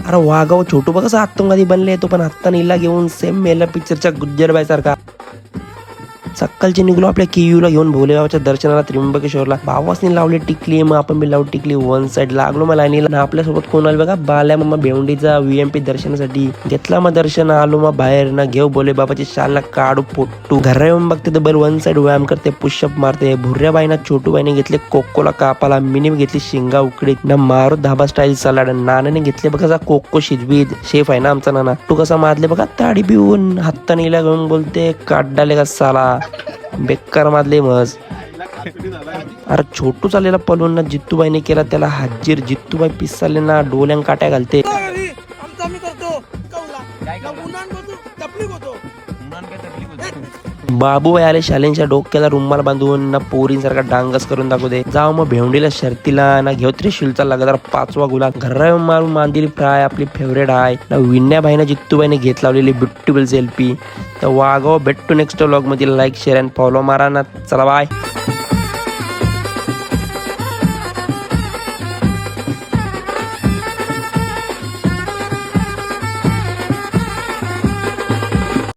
अरे वागाव छोटू बघ कसं आत्मवादी बनले तो पण आत्ता नीला घेऊन सेम मेला पिक्चरच्या गुज्जरबाई सारखा. सकाळची निघलो आपल्या केयूला घेऊन भोलेबाबाच्या दर्शनाला त्र्यंबकेश्वरला. बाबासनी लावली टिकली, मग आपण बी लावली टिकली. वन साइड लागलो मला लाईनीला. आपल्यासोबत कोण आलं बघा, बाल्या मामा भेवंडीचा VMP दर्शनासाठी घेतला. मग दर्शन आलो मग बाहेर ना घेऊ भोलेबाबाची शालना काढू पोट्टू. घरा येऊन बघते तर बैल वन साइड व्यायाम करते, पुशअप मारते. भुर्या बाईना छोटू बाईने घेतले कोकोला कापाला, मिनी घेतली शिंगा उकडीत ना मारू धाबा स्टाईल सलाड. नानाने घेतले बघा कोको शिजवीत, शेफ आहे ना आमचा नाना. तू कसा मारले बघा ताडी पिऊन, हात्ता नीला घेऊन बोलते काढाले का साला बेकार मारले मज. अरे छोटू चाललेला पलून ना जित्तूबाईने केला त्याला हाजीर. जित्तूबाई पिसाले ना डोल्यां काट्या घालते. बाबूबाई आले शालेंच्या डोक्याला रुमाल बांधून ना पोरींसारखा डांगस करून दाखवते. जाऊ मग भेवंडीला शर्तीला ना घेऊ त्रिशूलचा लगातार 5वा गुलाब. घरा मारून मांदिली फ्राय आपली फेवरेट आहे ना. विण्याबाईना जित्तूबाईने घेत लावलेली ब्युटिफुल सेल्फी. तर वागाव भेटतो नेक्स्ट व्लॉग मध्ये. लाईक शेअर अँड फॉलो मारा ना. चला बाय.